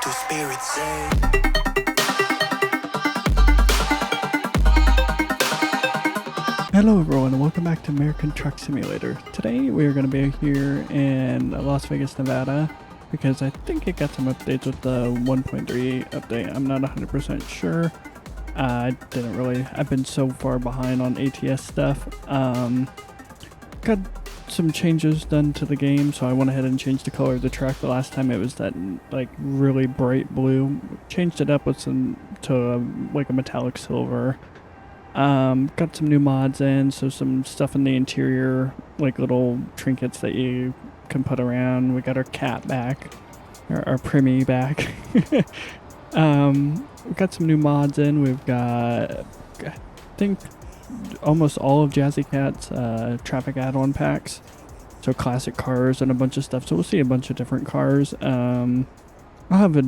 do spirits say? Hello everyone and welcome back to American Truck Simulator. Today we are going to be here in Las Vegas, Nevada because I think it got some updates with the 1.3 update. I'm not 100% sure. I've been so far behind on ATS stuff. Got some changes done to the game, so I went ahead and changed the color of the truck. The last time it was that like really bright blue. Changed it up with some to like a metallic silver. Got some new mods in, so some stuff in the interior, like little trinkets that you can put around. We got our cat back, our Primmy back. We got some new mods in. We've got, I think, almost all of Jazzy Cat's traffic add-on packs. So classic cars and a bunch of stuff. So we'll see a bunch of different cars. I'll have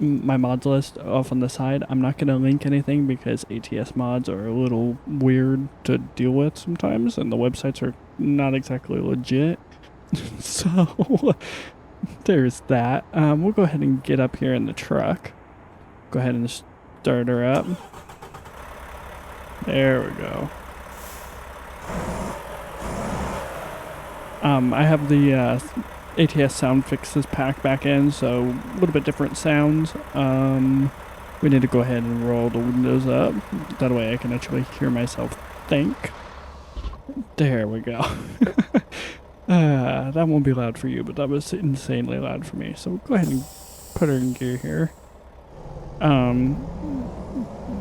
my mods list off on the side. I'm not going to link anything because ATS mods are a little weird to deal with sometimes, and the websites are not exactly legit. So there's that. We'll go ahead and get up here in the truck. Go ahead and start her up. There we go. I have the ATS sound fixes pack back in, so a little bit different sounds. We need to go ahead and roll the windows up. That way I can actually hear myself think. There we go. That won't be loud for you, but that was insanely loud for me. So we'll go ahead and put her in gear here.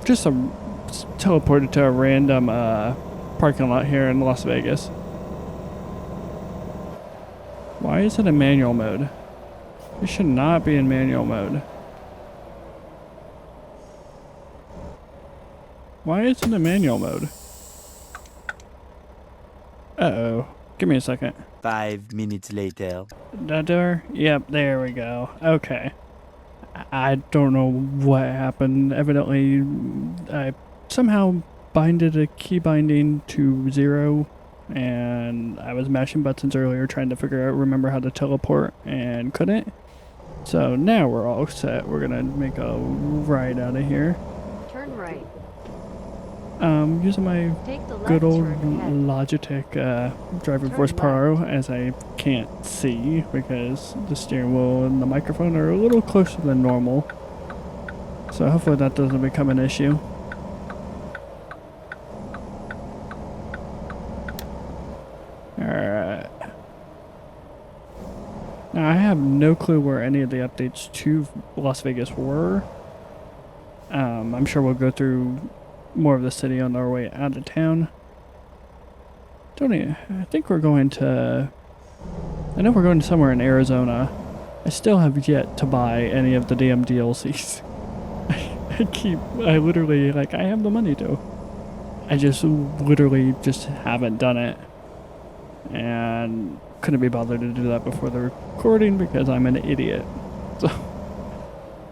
Just teleported to a random parking lot here in Las Vegas. Why is it in manual mode? It should not be in manual mode. Why is it in manual mode? Uh-oh. Give me a second. 5 minutes later. That door? Yep, there we go. Okay. I don't know what happened. Evidently, I somehow binded a key binding to 0. And I was mashing buttons earlier trying to remember how to teleport and couldn't. So now we're all set. We're gonna make a ride out of here. Turn right. Using my good old Logitech Driver Force Pro, as I can't see because the steering wheel and the microphone are a little closer than normal. So hopefully that doesn't become an issue. Alright. Now I have no clue where any of the updates to Las Vegas were. I'm sure we'll go through more of the city on our way out of town. I think we're going to... I know we're going somewhere in Arizona. I still have yet to buy any of the damn DLCs. I literally, like, I have the money to. I just literally just haven't done it. And couldn't be bothered to do that before the recording because I'm an idiot. So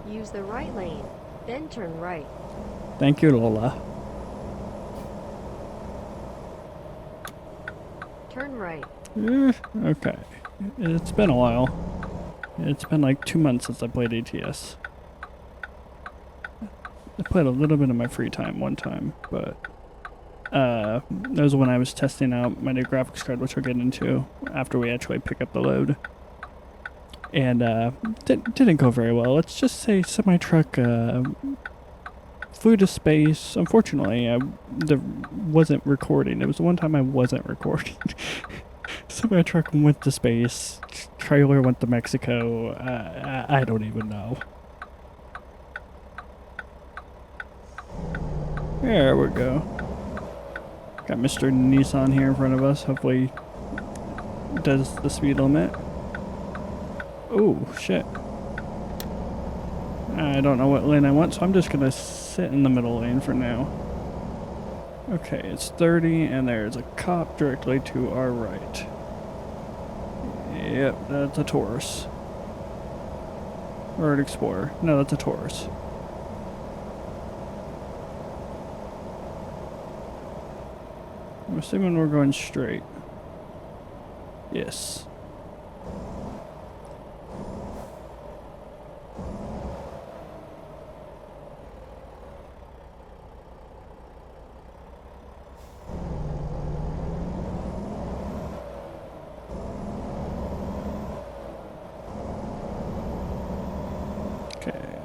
use the right lane, then turn right. Thank you, Lola. Turn right. Okay. It's been a while. It's been like 2 months since I played ATS. I played a little bit in my free time one time, but that was when I was testing out my new graphics card, which I'll get into after we actually pick up the load. And didn't go very well. Let's just say semi-truck flew to space. Unfortunately, I wasn't recording. It was the one time I wasn't recording. Semi-truck went to space. Trailer went to Mexico. I don't even know. There we go. Got Mr. Nissan here in front of us. Hopefully does the speed limit. Oh, shit. I don't know what lane I want, so I'm just going to sit in the middle lane for now. Okay, it's 30, and there's a cop directly to our right. Yep, that's a Taurus. Or an Explorer. No, that's a Taurus. I'm assuming we're going straight. Yes.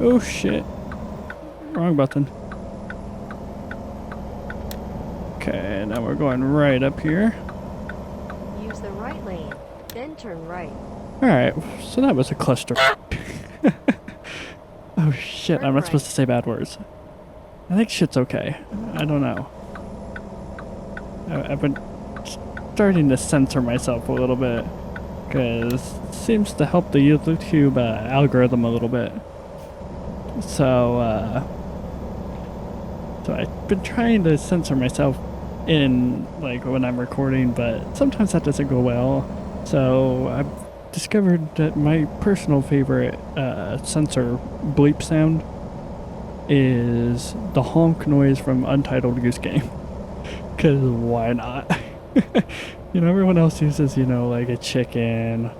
Oh shit. Wrong button. Okay, now we're going right up here. Use the right lane, then turn right. Alright, so that was a cluster. Oh shit, I'm not supposed to say bad words. I think shit's okay. I don't know. I've been starting to censor myself a little bit because it seems to help the YouTube algorithm a little bit. So I've been trying to censor myself in like when I'm recording, but sometimes that doesn't go well. So I've discovered that my personal favorite censor bleep sound is the honk noise from Untitled Goose Game. Cause why not? You know, everyone else uses, you know, like a chicken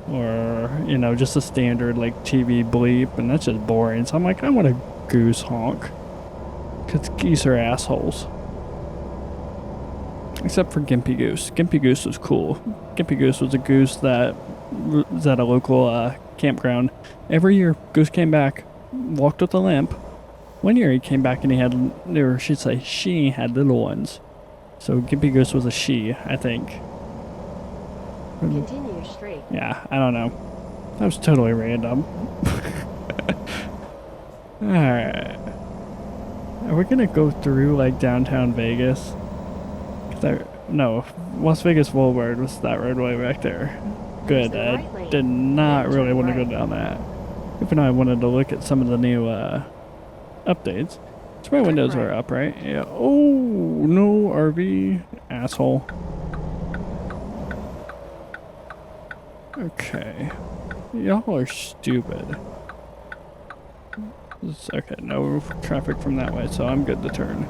or, you know, just a standard like TV bleep, and that's just boring. So I'm like, I want a goose honk. Cause geese are assholes. Except for Gimpy Goose. Gimpy Goose was cool. Gimpy Goose was a goose that was at a local campground. Every year, Goose came back, walked with a limp. One year he came back and he had, or she'd say she had little ones. So Gimpy Goose was a she, I think. Continue straight. Yeah, I don't know. That was totally random. Alright. Are we gonna go through like downtown Vegas? No, Las Vegas Boulevard was that roadway back there. Good, I did not really want to go down that. Even though I wanted to look at some of the new updates. So my windows are up, right? Yeah. Oh, no, RV. Asshole. Okay. Y'all are stupid. Okay, no traffic from that way, so I'm good to turn.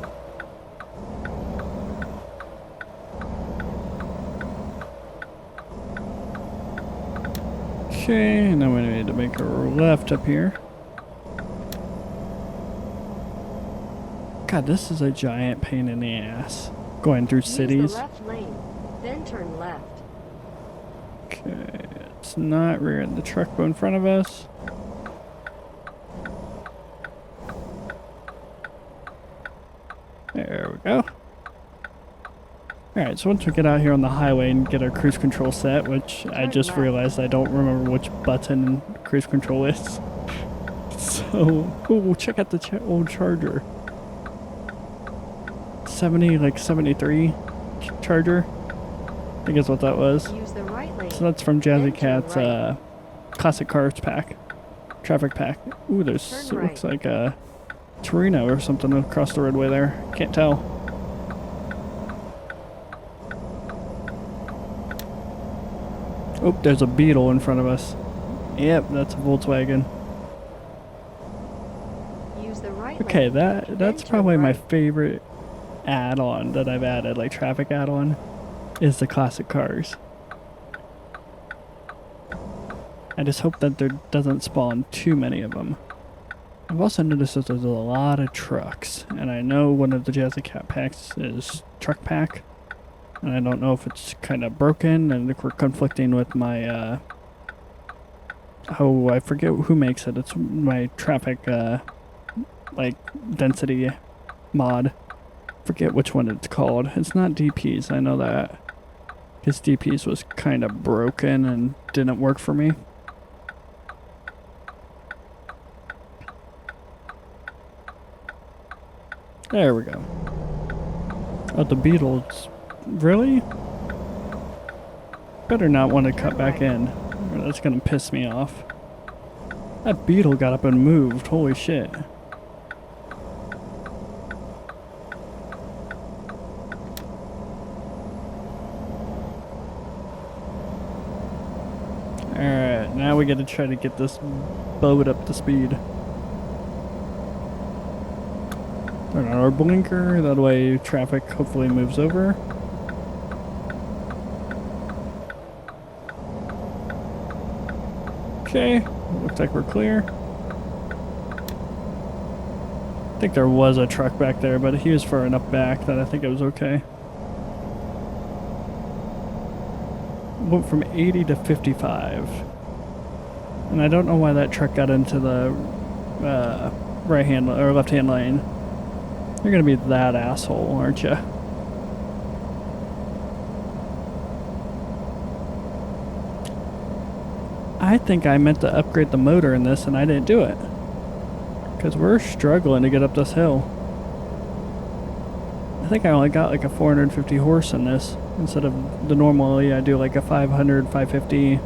Okay, now we need to make a left up here. God, this is a giant pain in the ass. Going through cities. Use the left lane, then turn left. Okay, it's not rearing the truck in front of us. There we go. Alright, so once we get out here on the highway and get our cruise control set, which I just realized I don't remember which button cruise control is. So, ooh, check out the old Charger. 73 Charger. I think is what that was. Use the right lane. So that's from Jazzy then turn Cat's right. classic cars pack. Traffic pack. Ooh, there's, it Turn looks right. like a Torino or something across the roadway there. Can't tell. Oh, there's a Beetle in front of us. Yep, that's a Volkswagen. Use the right Okay, lane, that's then turn probably my right. favorite add-on that I've added, like traffic add-on, is the classic cars. I just hope that there doesn't spawn too many of them. I've also noticed that there's a lot of trucks, and I know one of the Jazzy Cat packs is Truck Pack, and I don't know if it's kind of broken and if we're conflicting with my, oh, I forget who makes it. It's my traffic, like, density mod. Forget which one it's called. It's not DP's, I know that. Because DP's was kind of broken and didn't work for me. There we go. Oh, the Beetles. Really? Better not want to cut back in, or that's gonna piss me off. That Beetle got up and moved. Holy shit. Alright, now we gotta try to get this boat up to speed. Turn on our blinker, that way traffic hopefully moves over. Okay, looks like we're clear. I think there was a truck back there, but he was far enough back that I think it was okay. Went from 80 to 55. And I don't know why that truck got into the right hand or left hand lane. You're gonna be that asshole, aren't you? I think I meant to upgrade the motor in this and I didn't do it. Because we're struggling to get up this hill. I think I only got like a 450 horse in this instead of the normally I do like a 500, 550,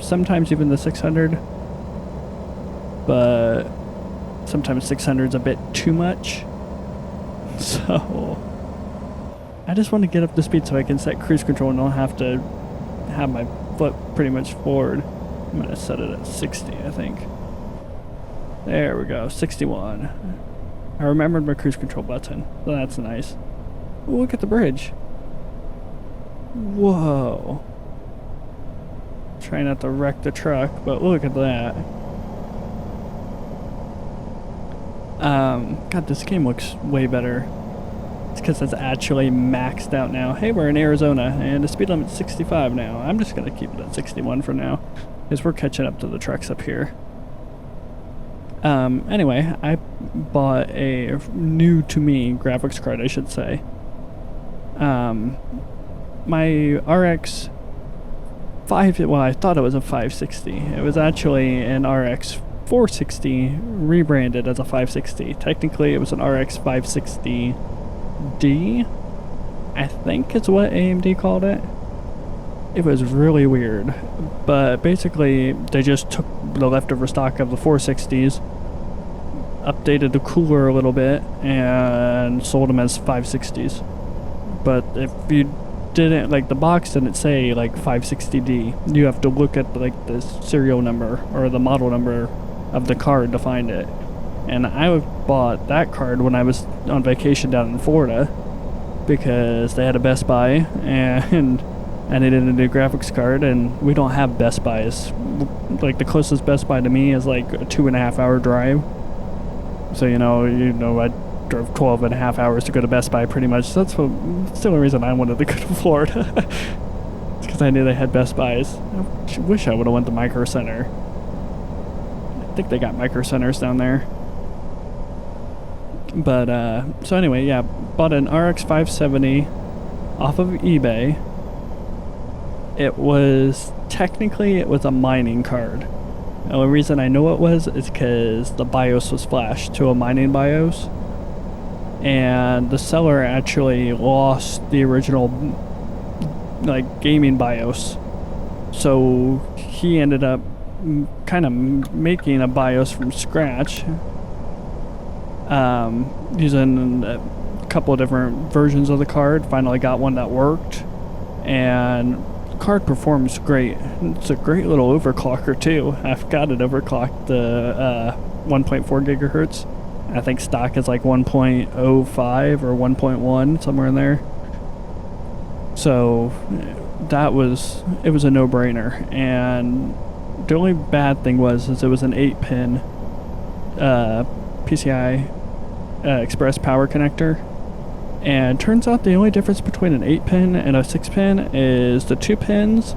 sometimes even the 600. But sometimes 600 is a bit too much. So I just want to get up the speed so I can set cruise control and don't have to have my foot pretty much forward. I'm going to set it at 60, I think. There we go, 61. I remembered my cruise control button, so that's nice. Ooh, look at the bridge. Whoa. Try not to wreck the truck, but look at that. God, this game looks way better. It's because it's actually maxed out now. Hey, we're in Arizona, and the speed limit's 65 now. I'm just going to keep it at 61 for now, because we're catching up to the trucks up here. Anyway, I bought a new-to-me graphics card, I should say. My RX 5, well, I thought it was a 560. It was actually an RX 460 rebranded as a 560. Technically, it was an RX 560D, I think is what AMD called it. It was really weird, but basically they just took the leftover stock of the 460s, updated the cooler a little bit, and sold them as 560s. But if you didn't, like, the box didn't say like 560D, you have to look at like the serial number or the model number of the card to find it. And I bought that card when I was on vacation down in Florida because they had a Best Buy and I needed a new graphics card, and we don't have Best Buys. Like, the closest Best Buy to me is like a 2.5 hour drive. So, you know, I drove 12.5 hours to go to Best Buy pretty much. So that's the only reason I wanted to go to Florida. It's because I knew they had Best Buys. I wish I would have went to Micro Center. I think they got Micro Centers down there. But, so anyway, yeah, bought an RX 570 off of eBay. It was a mining card. The only reason I know it was is because the BIOS was flashed to a mining BIOS, and the seller actually lost the original like gaming BIOS, so he ended up kind of making a BIOS from scratch, using a couple of different versions of the card. Finally got one that worked, and card performs great. It's a great little overclocker too. I've got it overclocked the 1.4 gigahertz. I think stock is like 1.05 or 1.1, somewhere in there. So it was a no-brainer. And the only bad thing was it was an 8-pin PCI Express power connector. And turns out the only difference between an 8-pin and a 6-pin is the 2 pins.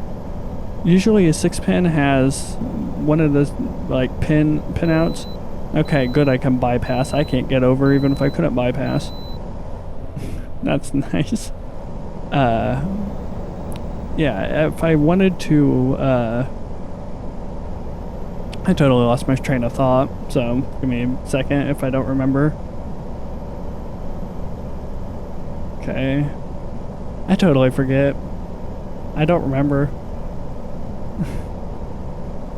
Usually a 6-pin has one of the like pin outs. Okay, good, I can bypass. I can't get over even if I couldn't bypass. That's nice. Yeah, if I wanted to, I totally lost my train of thought, so give me a second if I don't remember. Okay. I totally forget. I don't remember.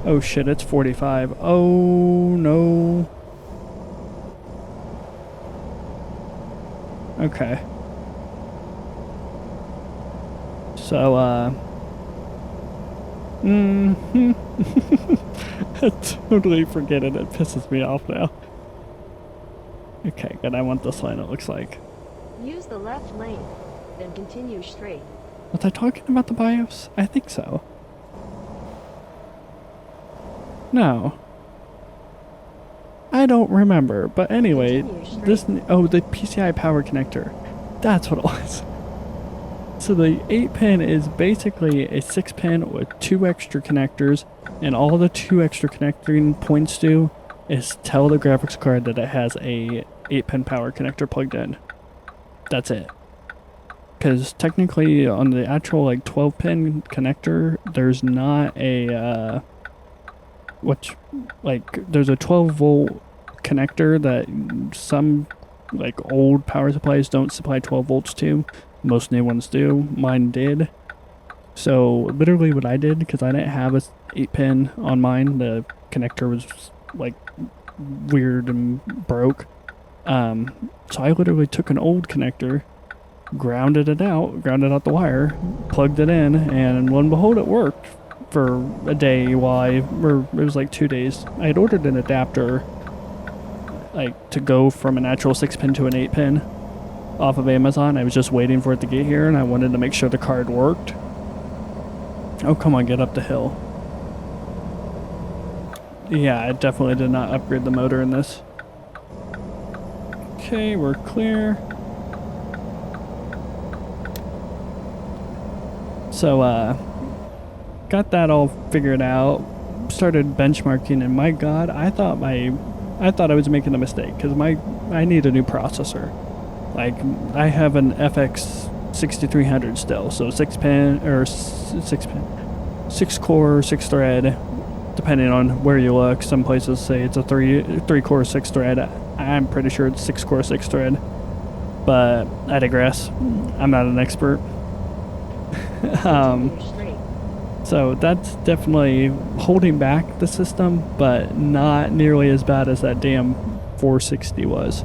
Oh shit, it's 45. Oh no. Okay. So, I totally forget it. It pisses me off now. Okay, good. I want this line, it looks like. Use the left lane, then continue straight. Was I talking about the BIOS? I think so. No. I don't remember, but anyway, the PCI power connector. That's what it was. So the 8-pin is basically a 6-pin with 2 extra connectors, and all the 2 extra connecting points do is tell the graphics card that it has a 8-pin power connector plugged in. That's it. Because technically on the actual like 12-pin connector, there's not a there's a 12-volt connector that some like old power supplies don't supply 12 volts to. Most new ones do. Mine did. So literally what I did, because I didn't have a 8-pin on mine, the connector was like weird and broke. So I literally took an old connector, grounded out the wire, plugged it in, and lo and behold, it worked for a day or it was like 2 days. I had ordered an adapter, like to go from an actual 6-pin to an 8-pin off of Amazon. I was just waiting for it to get here, and I wanted to make sure the card worked. Oh, come on, get up the hill. Yeah, I definitely did not upgrade the motor in this. Okay, we're clear. So, got that all figured out. Started benchmarking, and my God, I thought I was making a mistake because I need a new processor. Like, I have an FX 6300 still, so 6-pin or 6-core, 6-thread, depending on where you look. Some places say it's a 3-core, 6-thread. I'm pretty sure it's 6-core, 6-thread, but I digress. I'm not an expert. So that's definitely holding back the system, but not nearly as bad as that damn 460 was.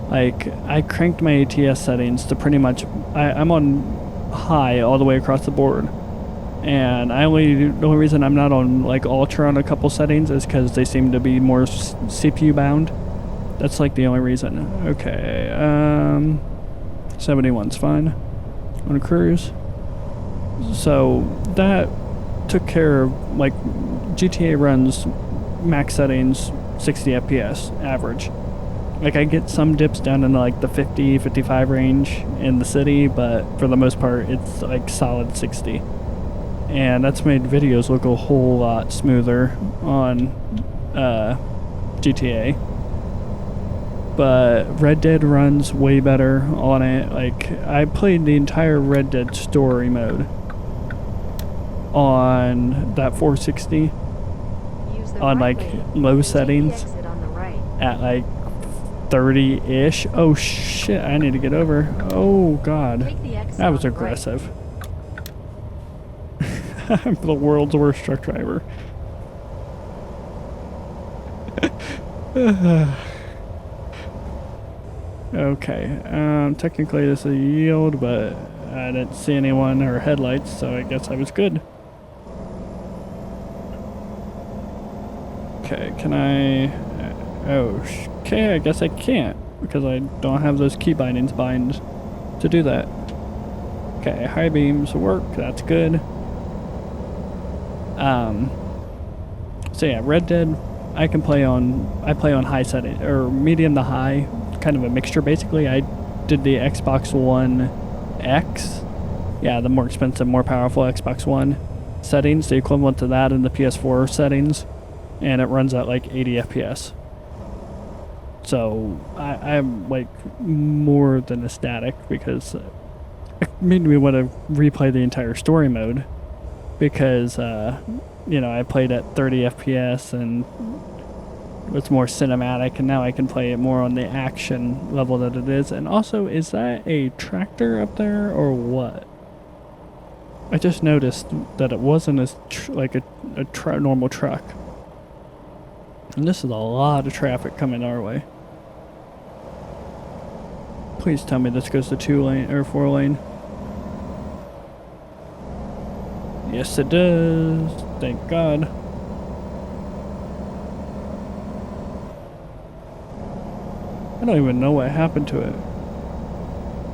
Like, I cranked my ATS settings to pretty much, I'm on high all the way across the board. And the only reason I'm not on like ultra on a couple settings is because they seem to be more CPU bound. That's like the only reason. Okay, 71's fine on cruise. So that took care of, like, GTA runs max settings 60 FPS average. Like, I get some dips down in like the 50, 55 range in the city, but for the most part it's like solid 60. And that's made videos look a whole lot smoother on GTA. But Red Dead runs way better on it. Like, I played the entire Red Dead story mode on that 460 on like low settings at like 30-ish. Oh shit, I need to get over. Oh god, that was aggressive. I'm the world's worst truck driver. Okay, technically this is a yield, but I didn't see anyone or headlights, so I guess I was good. Okay, can I... okay, I guess I can't, because I don't have those key bindings to do that. Okay, high beams work, that's good. So yeah, Red Dead, I play on high setting, or medium to high, kind of a mixture basically. I did the Xbox One X, yeah, the more expensive, more powerful Xbox One settings, the equivalent to that in the PS4 settings, and it runs at like 80 FPS. So I'm like more than ecstatic, because it made me want to replay the entire story mode, because you know, I played at 30 FPS and it's more cinematic, and now I can play it more on the action level that it is. And also, is that a tractor up there or what? I just noticed that it wasn't as like a normal truck. And this is a lot of traffic coming our way. Please tell me this goes to 2-lane or 4-lane. Yes, it does. Thank God. I don't even know what happened to it,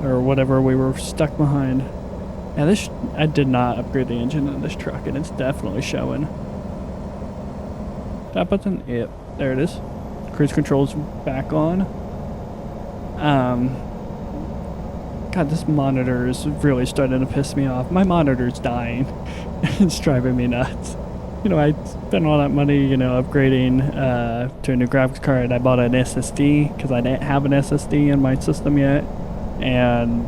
or whatever we were stuck behind. Yeah, I did not upgrade the engine in this truck, and it's definitely showing. That button, yep, there it is. Cruise control's back on. God, this monitor is really starting to piss me off. My monitor's dying. It's driving me nuts. you know, I spent all that money, you know, upgrading to a new graphics card. I bought an SSD because I didn't have an SSD in my system yet, and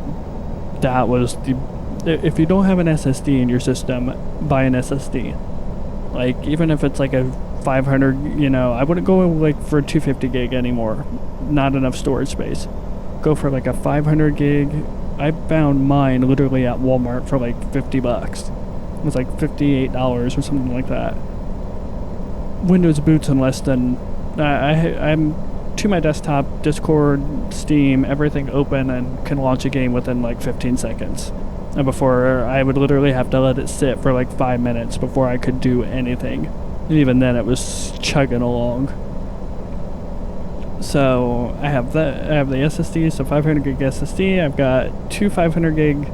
that was the. If you don't have an SSD in your system, buy an SSD. Like, even if it's like a 500, you know, I wouldn't go like for 250 gig anymore. Not enough storage space. Go for like a 500 gig. I found mine literally at Walmart for like $50. It was like $58 or something like that. Windows boots in less than. I'm to my desktop, Discord, Steam, everything open, and can launch a game within like 15 seconds. And before, I would literally have to let it sit for like 5 minutes before I could do anything. And even then, it was chugging along. So I have the SSD, so 500 gig SSD. I've got two 500 gig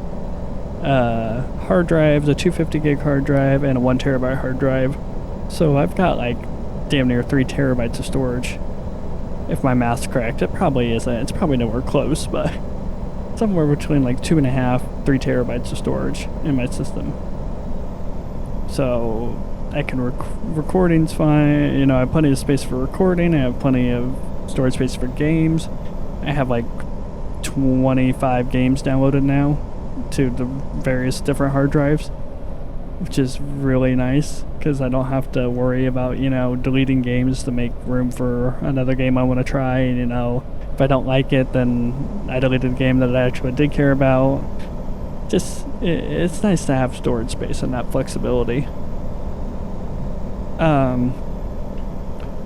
hard drives, a 250 gig hard drive, and a 1 terabyte hard drive. So I've got like damn near 3 terabytes of storage. If my math's correct, it probably isn't. It's probably nowhere close, but somewhere between like 2.5, 3 terabytes of storage in my system. So I can recording's fine. You know, I have plenty of space for recording. I have plenty of storage space for games. I have like 25 games downloaded now to the various different hard drives, which is really nice because I don't have to worry about, you know, deleting games to make room for another game I want to try. And, you know, if I don't like it, then I deleted a game that I actually did care about. Just, it's nice to have storage space and that flexibility.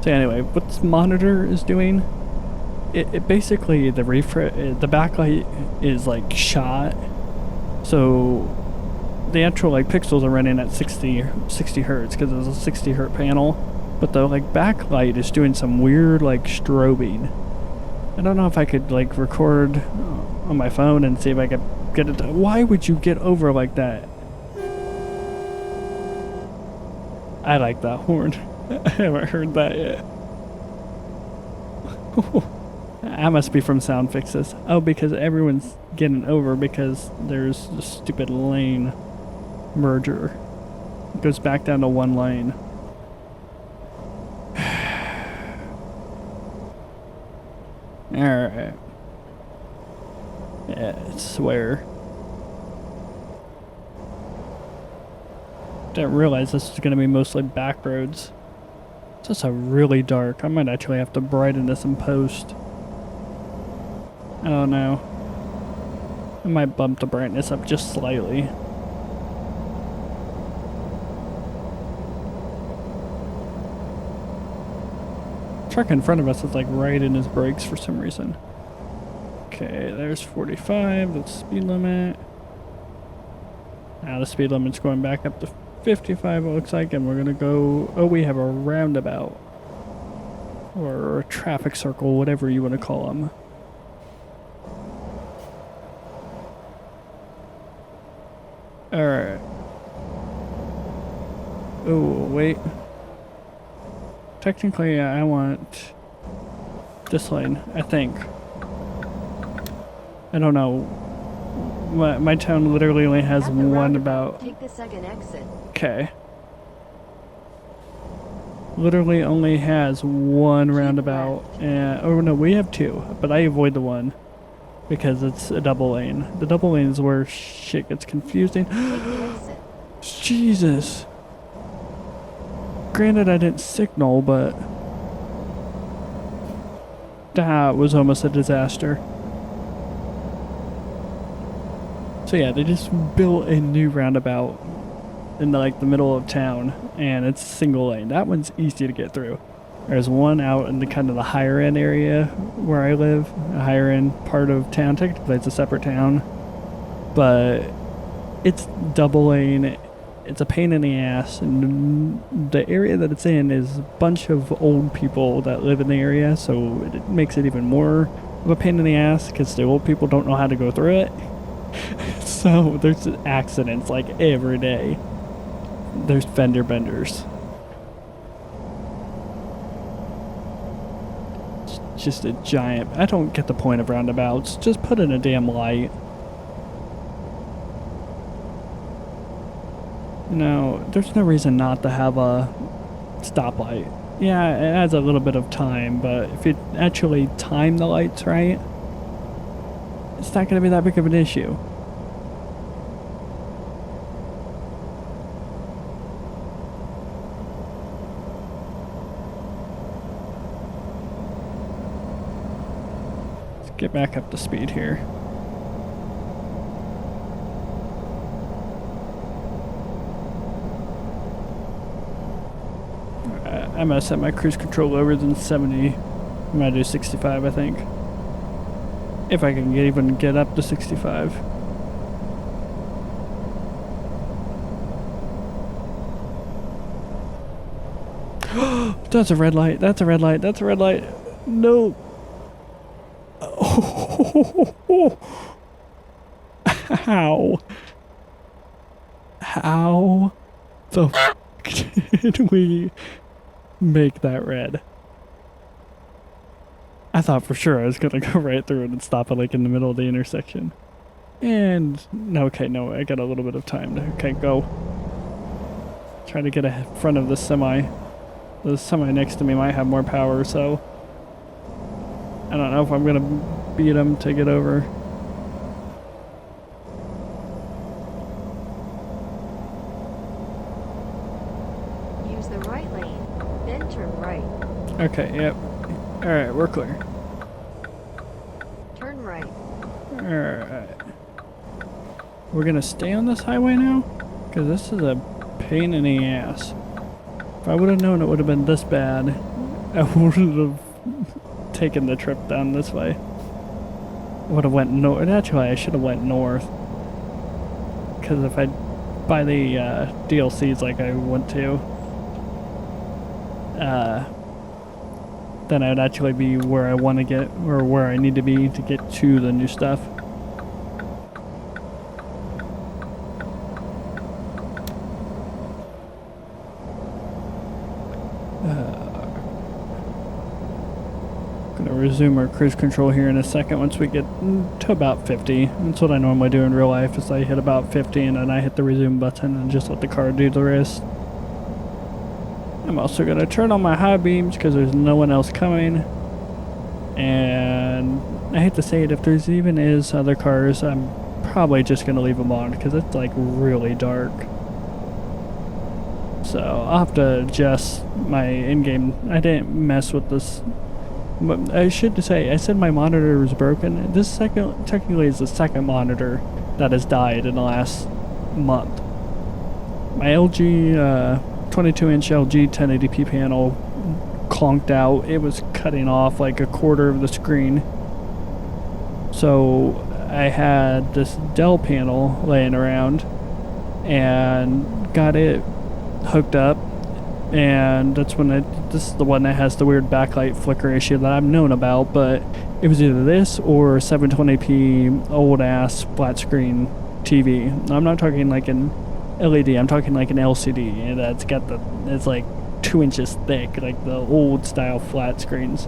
So anyway, what this monitor is doing, it basically, the backlight is like shot. So the actual like pixels are running at 60 hertz because it's a 60 hertz panel, but the like backlight is doing some weird like strobing. I don't know if I could like record on my phone and see if I could get it to, why would you get over like that? I like that horn. I haven't heard that yet. I must be from Sound Fixes. Oh, because everyone's getting over because there's a stupid lane merger. It goes back down to 1 lane. Alright. Yeah, I swear. Didn't realize this is going to be mostly back roads. It's just a really dark. I might actually have to brighten this in post. I don't know. I might bump the brightness up just slightly. Truck in front of us is like right in his brakes for some reason. Okay, there's 45, that's speed limit. Now the speed limit's going back up to 55 it looks like, and we're gonna go, oh, we have a roundabout. Or a traffic circle, whatever you want to call them. Alright. Oh, wait. Technically, I want this lane, I think. I don't know. My town literally only has one about. Take the second exit. Okay. Literally only has one roundabout. And, oh no, we have 2, but I avoid the one because it's a double lane. The double lane is where shit gets confusing. Take the exit. Jesus. Granted, I didn't signal, but that was almost a disaster. So yeah, they just built a new roundabout in the middle of town, and it's single lane. That one's easy to get through. There's one out in the kind of the higher end area where I live, a higher end part of town. Technically, it's a separate town, but it's double lane. It's a pain in the ass, and the area that it's in is a bunch of old people that live in the area, so it makes it even more of a pain in the ass because the old people don't know how to go through it. So there's accidents like every day. There's fender benders. It's just a giant. I don't get the point of roundabouts. Just put in a damn light. Now, there's no reason not to have a stoplight. Yeah, it adds a little bit of time, but if you actually time the lights right, it's not going to be that big of an issue. Let's get back up to speed here. I'm gonna set my cruise control lower than 70. I'm gonna do 65, I think. If I can even get up to 65. That's a red light. That's a red light. That's a red light. No. Oh. How? How the f did we make that red? I thought for sure I was gonna go right through it and stop it like in the middle of the intersection. And no, okay, no, I got a little bit of time to go. Try to get in front of the semi. The semi next to me might have more power, so I don't know if I'm gonna beat him to get over. Use the right lane, then turn right. Okay, yep. Alright, we're clear. Turn right. Alright. We're gonna stay on this highway now? Because this is a pain in the ass. If I would have known it would have been this bad, I would have taken the trip down this way. I would have went north. Actually, I should have went north. Because if I buy the DLCs like I want to, then I'd actually be where I want to get, or where I need to be to get to the new stuff. Gonna resume our cruise control here in a second once we get to about 50. That's what I normally do in real life, is I hit about 50 and then I hit the resume button and just let the car do the rest. I'm also gonna turn on my high beams because there's no one else coming. And I hate to say it, if there's even is other cars, I'm probably just gonna leave them on because it's like really dark. So I'll have to adjust my in-game. I didn't mess with this. I should say, I said my monitor was broken. This technically is the second monitor that has died in the last month. My LG 22-inch LG 1080p panel conked out. It was cutting off like a quarter of the screen. So I had this Dell panel laying around and got it hooked up, and that's when this is the one that has the weird backlight flicker issue that I've known about, but it was either this or 720p old ass flat screen TV. I'm not talking like an LED, I'm talking like an LCD, and that's got it's like 2 inches thick, like the old style flat screens.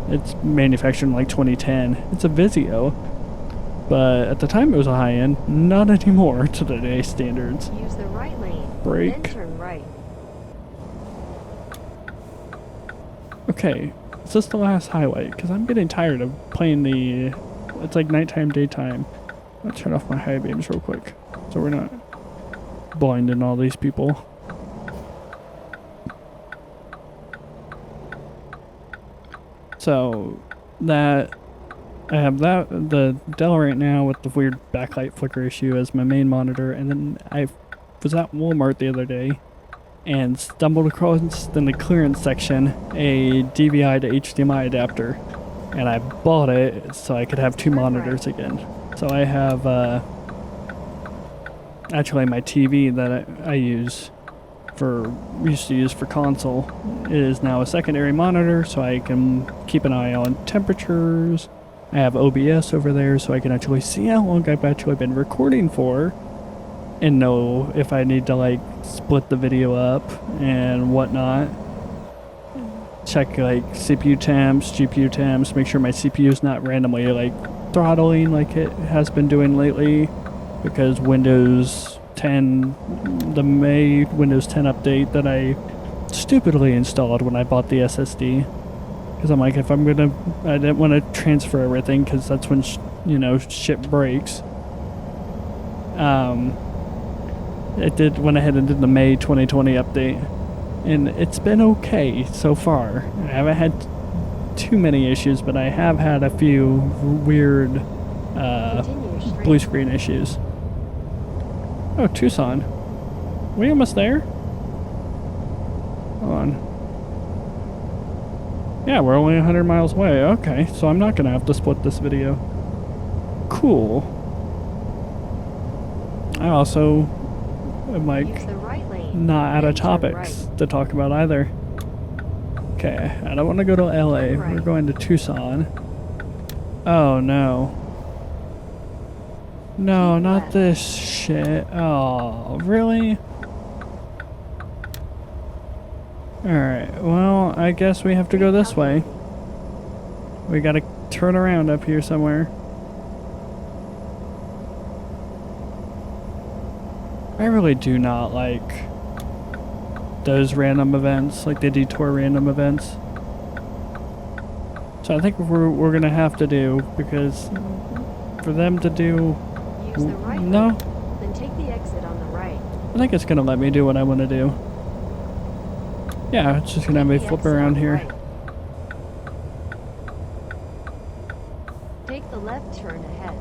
It's manufactured in like 2010. It's a Vizio, but at the time it was a high end, not anymore to today's standards. Use the right lane, Brake. then turn right. Okay, is this the last highway? Because I'm getting tired of playing the... It's like nighttime, daytime. I'll turn off my high beams real quick, so we're not blinding all these people. So, that... I have the Dell right now with the weird backlight flicker issue as my main monitor, and then I was at Walmart the other day and stumbled across in the clearance section a DVI to HDMI adapter, and I bought it so I could have two monitors again. So I have actually my TV that I used to use for console is now a secondary monitor, so I can keep an eye on temperatures. I have OBS over there so I can actually see how long I've actually been recording for and know if I need to like split the video up and whatnot. Check like CPU temps, GPU temps, make sure my CPU is not randomly like throttling like it has been doing lately, because Windows the May Windows 10 update that I stupidly installed when I bought the SSD. Because I'm like, if I'm gonna, I didn't want to transfer everything because that's when, shit breaks. It went ahead and did the May 2020 update. And it's been okay so far. I haven't had too many issues, but I have had a few weird blue screen issues. Oh, Tucson. We almost there? Hold on. Yeah, we're only 100 miles away. Okay, so I'm not gonna have to split this video. Cool. I also am like Use the right lane, not out then of turn topics right. to talk about either. Okay, I don't want to go to LA. Turn right. We're going to Tucson. Oh no. No, Keep not left. this shit. Oh, really? Alright, well, I guess we have to go this way. We gotta turn around up here somewhere. I really do not like those random events, like the detour random events. So I think we're gonna have to do, because for them to do... Use the right No, lane, then take the exit on the right. I think it's gonna let me do what I want to do. Yeah, it's just gonna have me Take the flip exit on around the here. right. Take the left turn ahead.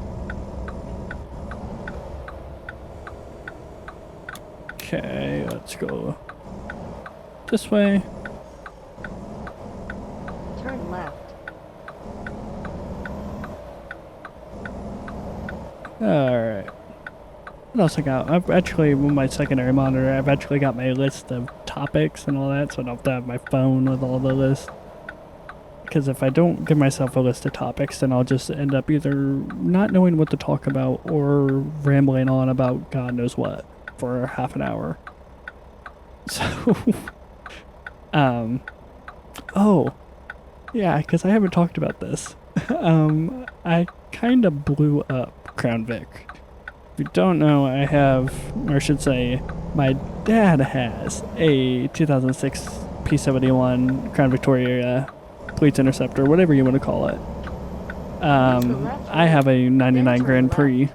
Okay, let's go this way. Turn left. Alright. What else I got? I've actually, with my secondary monitor, I've actually got my list of topics and all that, so I don't have to have my phone with all the lists. Because if I don't give myself a list of topics, then I'll just end up either not knowing what to talk about or rambling on about God knows what for half an hour. So, oh, yeah, because I haven't talked about this. I kind of blew up Crown Vic. If you don't know, I have, or I should say, my dad has a 2006 P71 Crown Victoria Police Interceptor, whatever you want to call it. I have a 99 Grand Prix.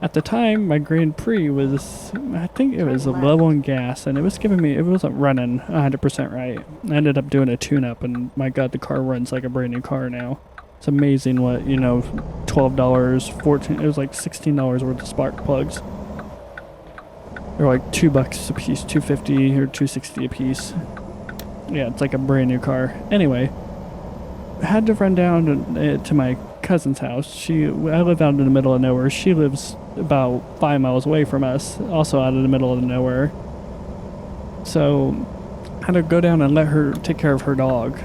At the time, my Grand Prix was, I think it was low on gas, and it was giving me, it wasn't running 100% right. I ended up doing a tune-up, and my God, the car runs like a brand new car now. It's amazing what, $12, $14, it was like $16 worth of spark plugs. They're like $2 a piece, $2.50 or $2.60 a piece. Yeah, it's like a brand new car. Anyway, I had to run down to my cousin's house. I live out in the middle of nowhere. She lives about 5 miles away from us, also out in the middle of nowhere. So I had to go down and let her take care of her dog.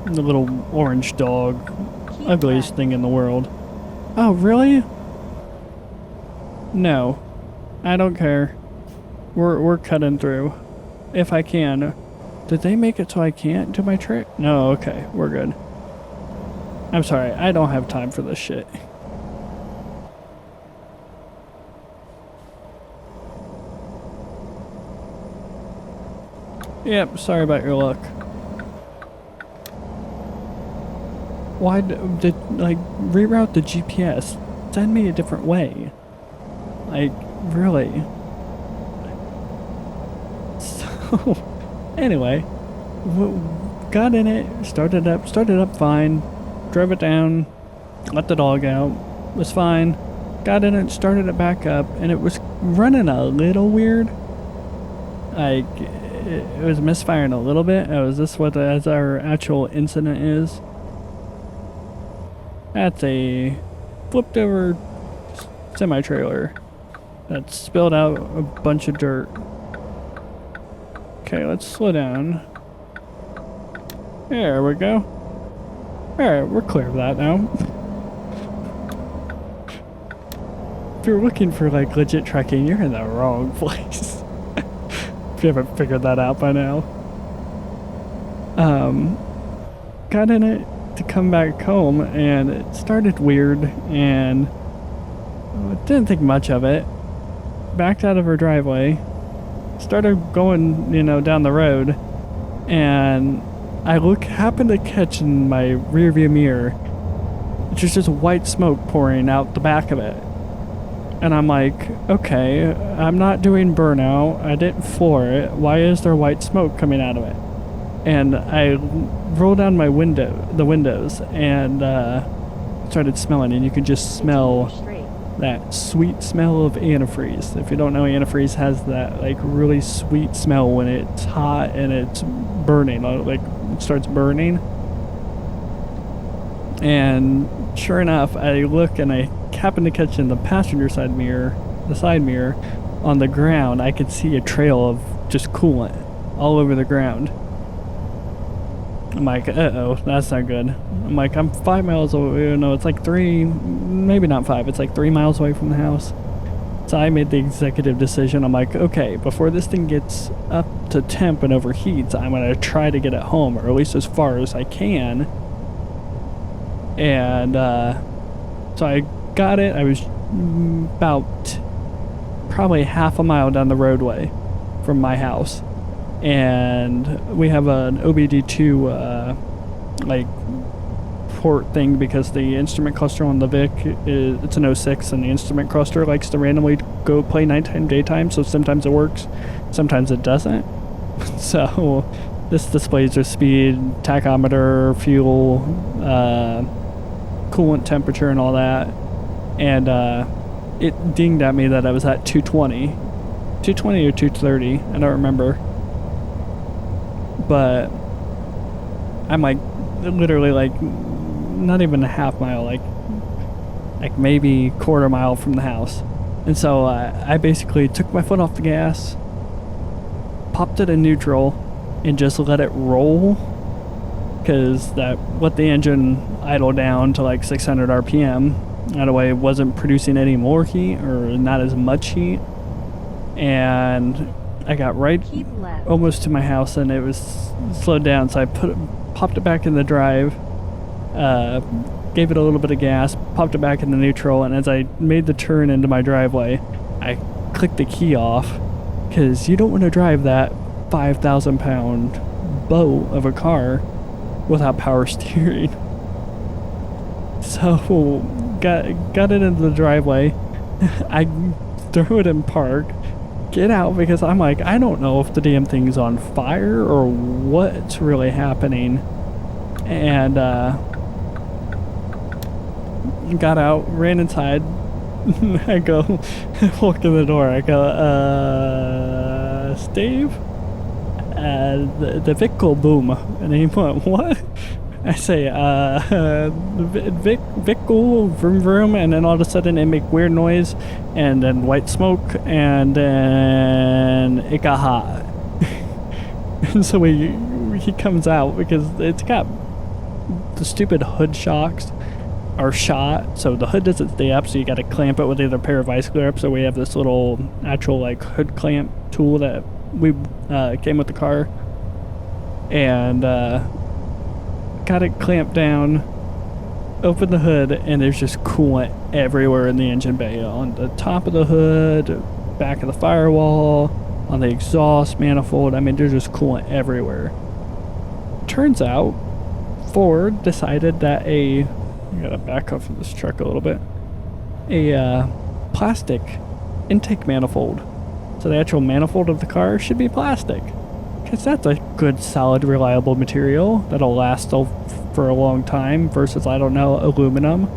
The little orange dog. Keep Ugliest left. thing in the world. Oh, really? No. I don't care. We're cutting through. If I can. Did they make it so I can't do my trick? No, okay. We're good. I'm sorry. I don't have time for this shit. Yep, sorry about your luck. Why did, like, reroute the GPS? Send me a different way. Like, really? So, anyway, got in it, started up fine, drove it down, let the dog out, was fine, got in it, started it back up, and it was running a little weird. Like, it was misfiring a little bit. Oh, is this what as our actual incident is? That's a flipped over semi-trailer that spilled out a bunch of dirt. Okay, let's slow down. There we go. Alright, we're clear of that now. If you're looking for like legit trekking, you're in the wrong place. If you haven't figured that out by now. Got in it to come back home, and it started weird, and I didn't think much of it. backed out of her driveway, started going, down the road, and I happen to catch in my rearview mirror, there's just white smoke pouring out the back of it. And I'm like, okay, I'm not doing burnout. I didn't floor it. Why is there white smoke coming out of it? And I rolled down the windows, and started smelling, and you could just smell Straight. that sweet smell of antifreeze. If you don't know, antifreeze has that like really sweet smell when it's hot and it's burning, like it starts burning. And sure enough, I look and I happen to catch in the passenger side mirror, the side mirror, on the ground, I could see a trail of just coolant all over the ground. I'm like, uh-oh, that's not good. I'm like, I'm 5 miles away. No, it's like 3, maybe not 5. It's like 3 miles away from the house. So I made the executive decision. I'm like, okay, before this thing gets up to temp and overheats, I'm going to try to get it home, or at least as far as I can. And so I got it. I was about probably half a mile down the roadway from my house. And we have an OBD2 like port thing, because the instrument cluster on the Vic it's an 06, and the instrument cluster likes to randomly go play nighttime, daytime. So sometimes it works, sometimes it doesn't. So this displays your speed, tachometer, fuel, coolant temperature, and all that. And it dinged at me that I was at 220 or 230. I don't remember. But I'm like literally like not even a half mile, like maybe quarter mile from the house. And so I basically took my foot off the gas, popped it in neutral, and just let it roll, because that let the engine idle down to like 600 RPM. That way it wasn't producing any more heat, or not as much heat. And I got right Keep left. almost to my house, and it was slowed down, so I popped it back in the drive, gave it a little bit of gas, popped it back into neutral, and as I made the turn into my driveway, I clicked the key off, because you don't want to drive that 5,000 pound boat of a car without power steering. So got it into the driveway. I threw it in park, get out, because I'm like, I don't know if the damn thing's on fire or what's really happening. And got out, ran inside. I go, walk in the door. I go, Steve, the Vic will boom. And he went, what? I say, Vic will vroom vroom, and then all of a sudden it make weird noise, and then white smoke, and then it got hot. And so he comes out, because it's got the stupid hood shocks are shot, so the hood doesn't stay up, so you got to clamp it with either a pair of vice grips, so we have this little actual like hood clamp tool that we came with the car, and got it clamped down, opened the hood, and there's just coolant everywhere in the engine bay, on the top of the hood, back of the firewall, on the exhaust manifold. I mean, there's just coolant everywhere. Turns out Ford decided that I gotta back off of this truck a little bit, a plastic intake manifold, so the actual manifold of the car should be plastic, because that's a good, solid, reliable material that'll last for a long time, versus, I don't know, aluminum.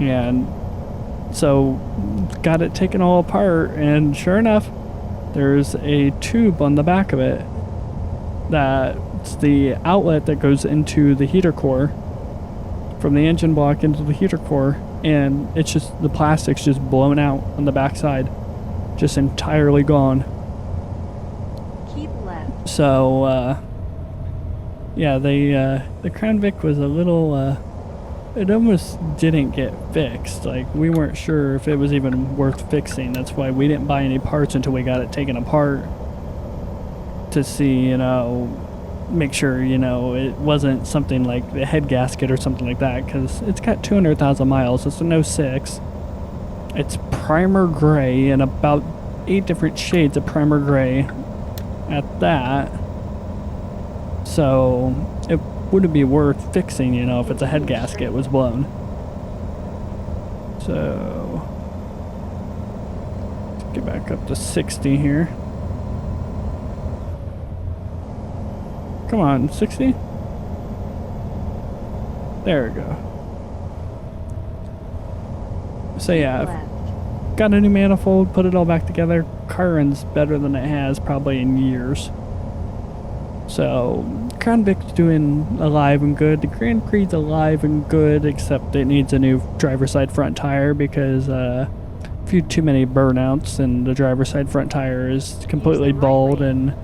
And so got it taken all apart, and sure enough, there's a tube on the back of it that's the outlet that goes into the heater core, from the engine block into the heater core, and it's just, the plastic's just blown out on the backside, just entirely gone. Keep left. So yeah, the Crown Vic was a little it almost didn't get fixed. Like, we weren't sure if it was even worth fixing. That's why we didn't buy any parts until we got it taken apart, to see, make sure, it wasn't something like the head gasket or something like that, because it's got 200,000 miles. It's an 06. It's primer gray and about 8 different shades of primer gray at that. So it wouldn't be worth fixing, you know, if it's a head gasket was blown. So let's get back up to 60 here. Come on, 60? There we go. So yeah, I've got a new manifold, put it all back together. Car runs better than it has probably in years. So Crown Vic's doing alive and good. The Grand Prix alive and good, except it needs a new driver's side front tire because a few too many burnouts, and the driver's side front tire is completely bald. And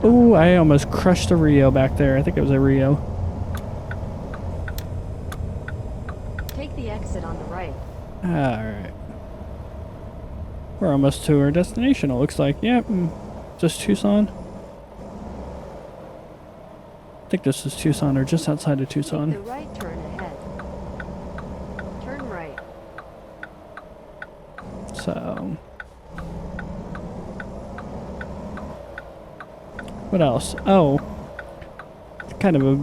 oh, I almost crushed a Rio back there. I think it was a Rio. Take the exit on the right. Alright. We're almost to our destination, it looks like. Yep. Just Tucson. I think this is Tucson or just outside of Tucson. Take the right turn ahead. Turn right. So. What else? Oh. It's kind of a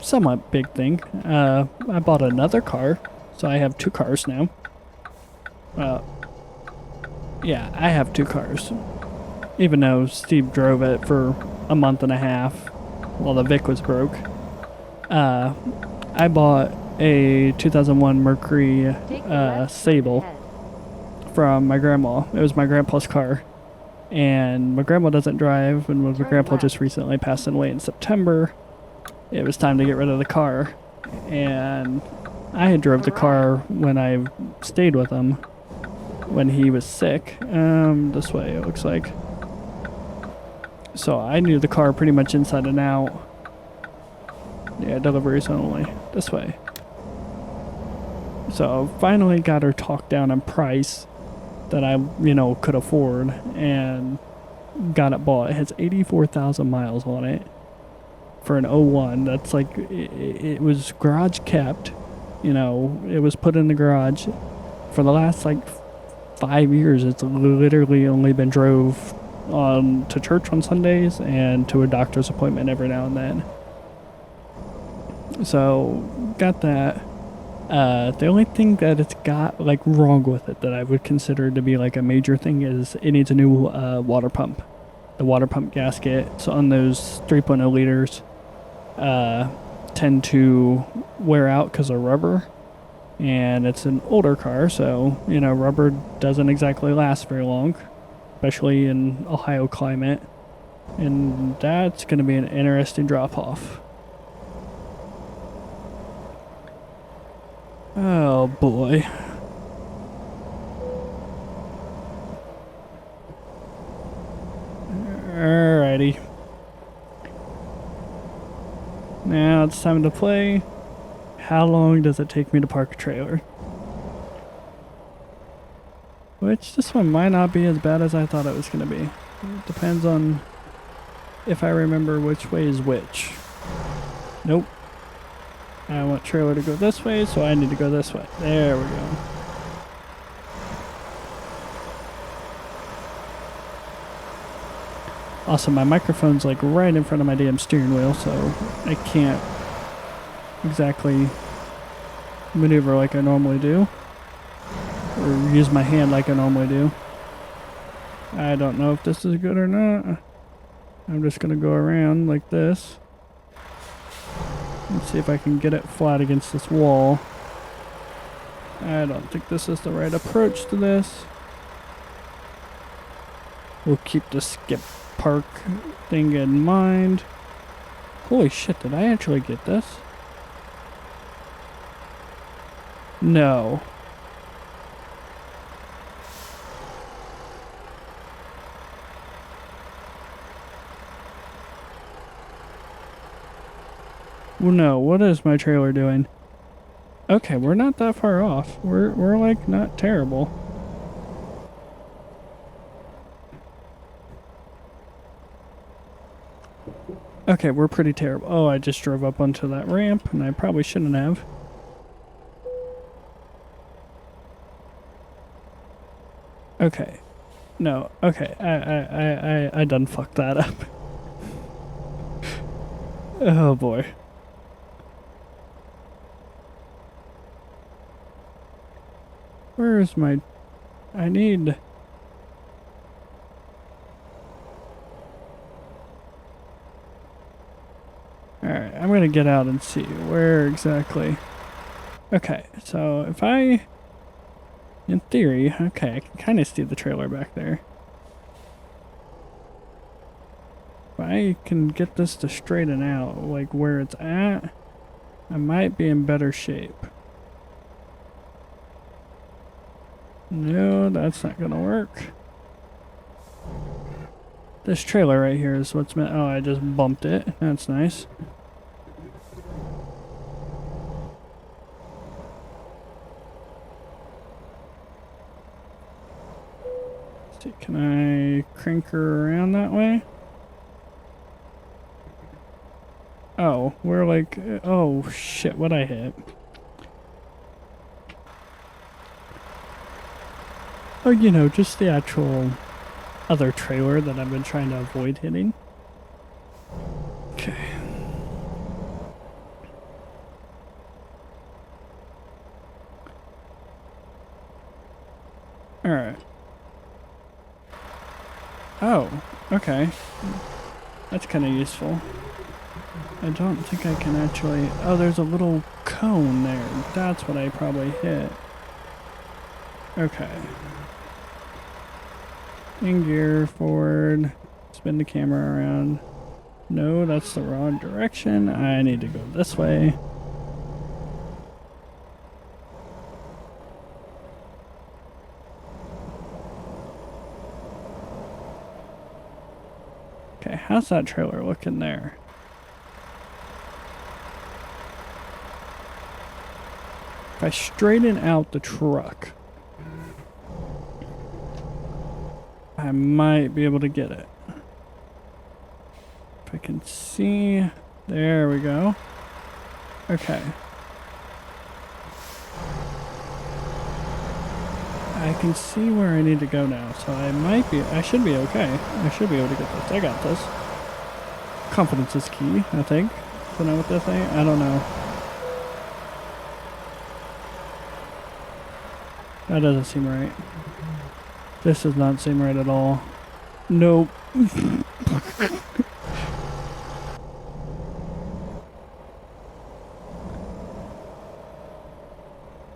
somewhat big thing. I bought another car. So I have 2 cars now. Yeah, I have 2 cars. Even though Steve drove it for a month and a half while the Vic was broke. I bought a 2001 Mercury Sable from my grandma. It was my grandpa's car. And my grandma doesn't drive, and when my grandpa just recently passed away in September, it was time to get rid of the car. And I had drove the car when I stayed with him when he was sick. This way it looks like. So I knew the car pretty much inside and out. Yeah, deliveries only. This way. So finally got her talked down on price that I, you know, could afford, and got it bought. It has 84,000 miles on it for an 01. That's like, it was garage kept. You know, it was put in the garage for the last like 5 years. It's literally only been drove to church on Sundays and to a doctor's appointment every now and then. So got that. The only thing that it's got like wrong with it that I would consider to be like a major thing is it needs a new water pump. The water pump gaskets on those 3.0 liters tend to wear out because of rubber, and it's an older car, so you know rubber doesn't exactly last very long, especially in Ohio climate, and that's going to be an interesting drop off. Oh boy. Alrighty. Now it's time to play. How long does it take me to park a trailer? Which this one might not be as bad as I thought it was going to be. It depends on if I remember which way is which. Nope. I want trailer to go this way, so I need to go this way. There we go. Also, my microphone's like right in front of my damn steering wheel, so I can't exactly maneuver like I normally do. Or use my hand like I normally do. I don't know if this is good or not. I'm just gonna go around like this. Let's see if I can get it flat against this wall. I don't think this is the right approach to this. We'll keep the skip park thing in mind. Holy shit, did I actually get this? No. Well, no, what is my trailer doing? Okay, we're not that far off. We're like not terrible. Okay, we're pretty terrible. Oh, I just drove up onto that ramp, and I probably shouldn't have. Okay. No, okay. I done fucked that up. Oh boy. Where's my... I need... Alright, I'm gonna get out and see where exactly... Okay, so if I... In theory, okay, I can kind of see the trailer back there. If I can get this to straighten out, like where it's at, I might be in better shape. No, that's not gonna work. This trailer right here is what's meant. Oh, I just bumped it. That's nice. Let's see, can I crank her around that way? Oh, we're like, oh shit, what I hit? Oh, you know, just the actual other trailer that I've been trying to avoid hitting. Okay. Alright. Oh, okay. That's kind of useful. I don't think I can actually... Oh, there's a little cone there. That's what I probably hit. Okay. In gear, forward. Spin the camera around. No, that's the wrong direction. I need to go this way. Okay, how's that trailer looking there? If I straighten out the truck, I might be able to get it. If I can see, there we go. Okay. I can see where I need to go now, so I should be okay. I should be able to get this. I got this. Confidence is key, I think. Isn't that what they say? I don't know. That doesn't seem right. This does not seem right at all. Nope.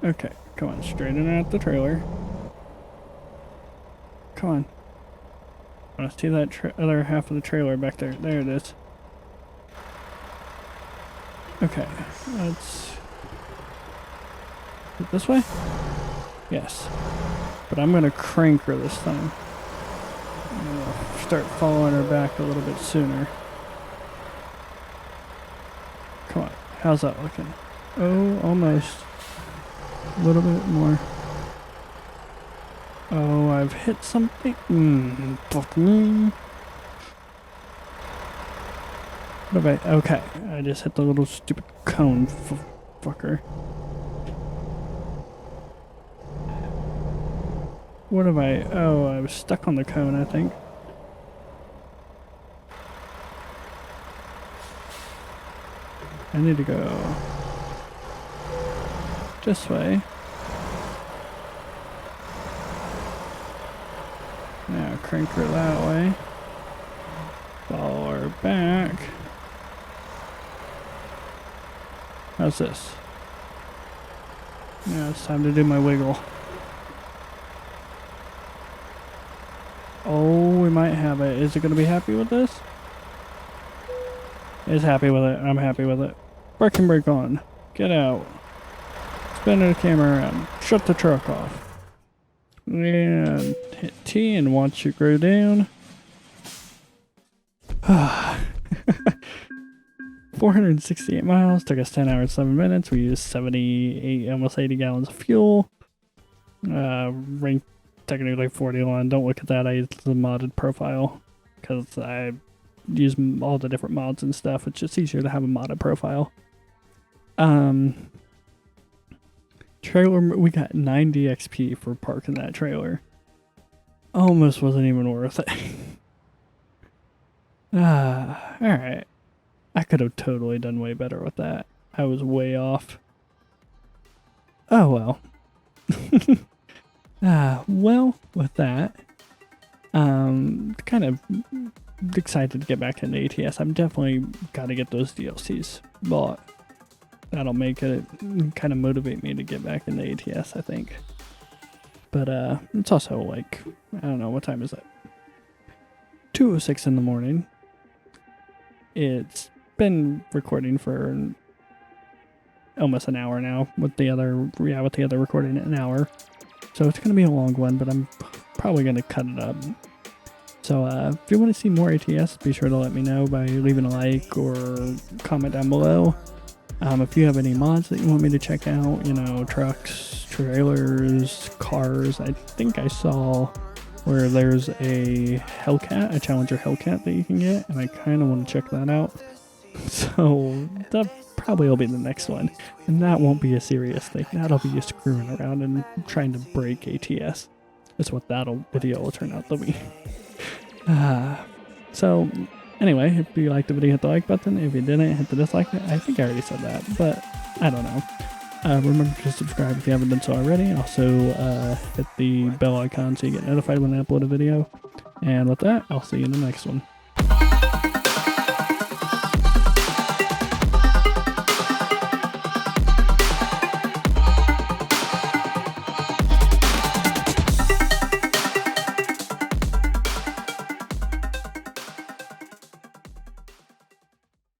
Okay, come on, straighten out the trailer. Come on. I want to see that other half of the trailer back there. There it is. Okay, let's... This way? Yes. But I'm going to crank her this time. I'm going to start following her back a little bit sooner. Come on. How's that looking? Oh, almost. A little bit more. Oh, I've hit something. Fuck me. What have I... Okay. I just hit the little stupid cone fucker. What have I... Oh, I was stuck on the cone, I think. I need to go this way. Now crank her that way. Follow her back. How's this? Now it's time to do my wiggle. Oh, we might have it. Is it going to be happy with this? It's happy with it. I'm happy with it. Parking brake on. Get out. Spin the camera around. Shut the truck off. And hit T and watch it go down. 468 miles. Took us 10 hours, 7 minutes. We used 78, almost 80 gallons of fuel. Rank technically 41. Don't look at that. I used the modded profile because I use all the different mods and stuff. It's just easier to have a modded profile. Trailer, we got 90 XP for parking that trailer. almost wasn't even worth it. Alright. I could have totally done way better with that. I was way off. Oh well. Well, with that, kind of excited to get back into ATS. I'm definitely got to get those DLCs bought. That'll make it kind of motivate me to get back into ATS, I think. But it's also like, I don't know, what time is it? 2:06 in the morning. It's been recording for almost an hour now, with the other recording an hour. So it's gonna be a long one, but I'm probably gonna cut it up. So if you want to see more ATS, be sure to let me know by leaving a like or comment down below. If you have any mods that you want me to check out, you know, trucks, trailers, cars. I think I saw where there's a Hellcat, a Challenger Hellcat that you can get, and I kind of want to check that out. So that probably will be the next one, and that won't be a serious thing. That'll be just screwing around and trying to break ATS. That's what that video will turn out to be. So anyway, if you liked the video, hit the like button. If you didn't, hit the dislike button. I think I already said that, but I don't know. Remember to subscribe if you haven't done so already. Also, hit the bell icon so you get notified when I upload a video. And with that, I'll see you in the next one.